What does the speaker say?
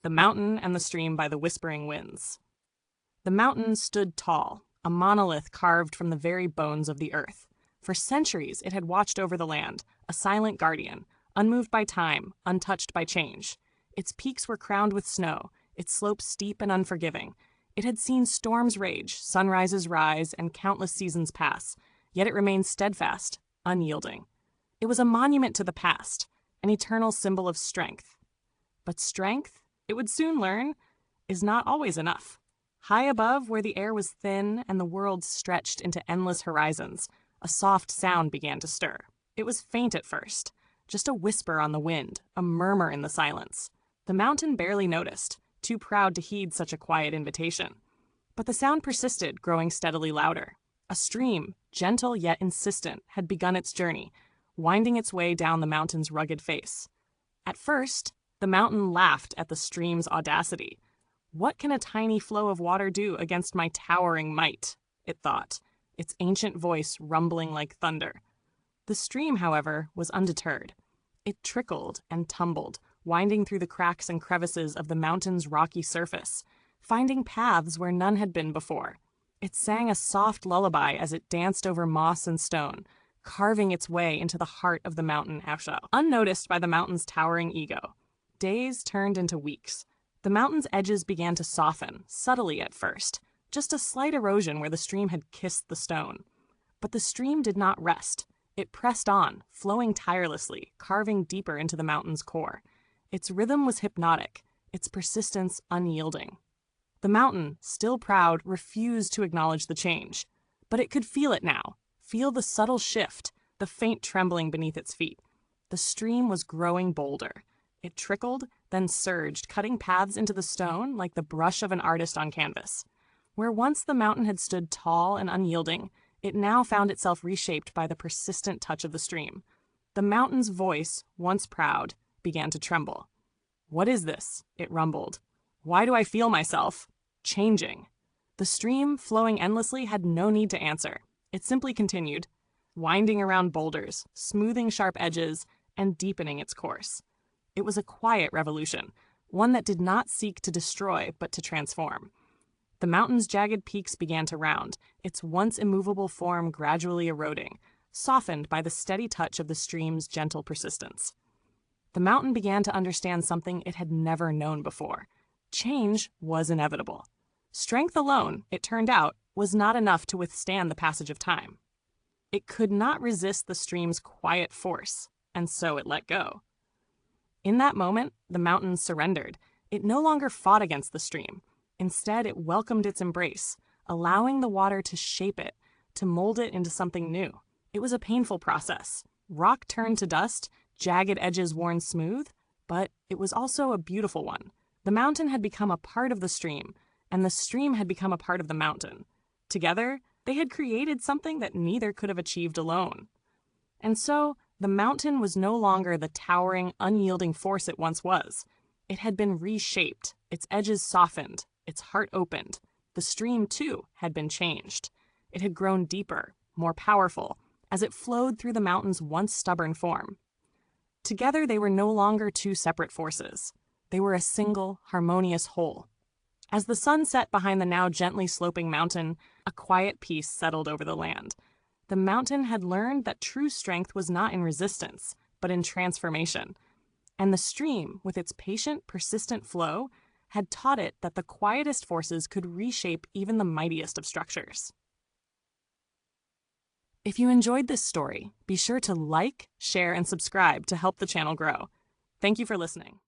The Mountain and the Stream by the Whispering Winds. The mountain stood tall, a monolith carved from the very bones of the earth. For centuries it had watched over the land, a silent guardian, unmoved by time, untouched by change. Its peaks were crowned with snow, its slopes steep and unforgiving. It had seen storms rage, sunrises rise, and countless seasons pass, yet it remained steadfast, unyielding. It was a monument to the past, an eternal symbol of strength. But strength, it would soon learn, is not always enough. High above, where the air was thin and the world stretched into endless horizons, a soft sound began to stir. It was faint at first, just a whisper on the wind, a murmur in the silence. The mountain barely noticed, too proud to heed such a quiet invitation. But the sound persisted, growing steadily louder. A stream, gentle yet insistent, had begun its journey, winding its way down the mountain's rugged face. At first, the mountain laughed at the stream's audacity. "What can a tiny flow of water do against my towering might?" it thought, its ancient voice rumbling like thunder. The stream, however, was undeterred. It trickled and tumbled, winding through the cracks and crevices of the mountain's rocky surface, finding paths where none had been before. It sang a soft lullaby as it danced over moss and stone, carving its way into the heart of the mountain Asha, unnoticed by the mountain's towering ego. Days turned into weeks. The mountain's edges began to soften, subtly at first, just a slight erosion where the stream had kissed the stone. But the stream did not rest. It pressed on, flowing tirelessly, carving deeper into the mountain's core. Its rhythm was hypnotic, its persistence unyielding. The mountain, still proud, refused to acknowledge the change. But it could feel it now, feel the subtle shift, the faint trembling beneath its feet. The stream was growing bolder. It trickled, then surged, cutting paths into the stone like the brush of an artist on canvas. Where once the mountain had stood tall and unyielding, it now found itself reshaped by the persistent touch of the stream. The mountain's voice, once proud, began to tremble. "What is this?" it rumbled. "Why do I feel myself changing?" The stream, flowing endlessly, had no need to answer. It simply continued, winding around boulders, smoothing sharp edges, and deepening its course. It was a quiet revolution, one that did not seek to destroy but to transform. The mountain's jagged peaks began to round, its once immovable form gradually eroding, softened by the steady touch of the stream's gentle persistence. The mountain began to understand something it had never known before. Change was inevitable. Strength alone, it turned out, was not enough to withstand the passage of time. It could not resist the stream's quiet force, and so it let go. In that moment, the mountain surrendered. It no longer fought against the stream. Instead, it welcomed its embrace, allowing the water to shape it, to mold it into something new. It was a painful process. Rock turned to dust, jagged edges worn smooth, but it was also a beautiful one. The mountain had become a part of the stream, and the stream had become a part of the mountain. Together, they had created something that neither could have achieved alone. And so, the mountain was no longer the towering, unyielding force it once was. It had been reshaped, its edges softened, its heart opened. The stream, too, had been changed. It had grown deeper, more powerful, as it flowed through the mountain's once stubborn form. Together, they were no longer two separate forces. They were a single, harmonious whole. As the sun set behind the now gently sloping mountain, a quiet peace settled over the land. The mountain had learned that true strength was not in resistance, but in transformation. And the stream, with its patient, persistent flow, had taught it that the quietest forces could reshape even the mightiest of structures. If you enjoyed this story, be sure to like, share, and subscribe to help the channel grow. Thank you for listening.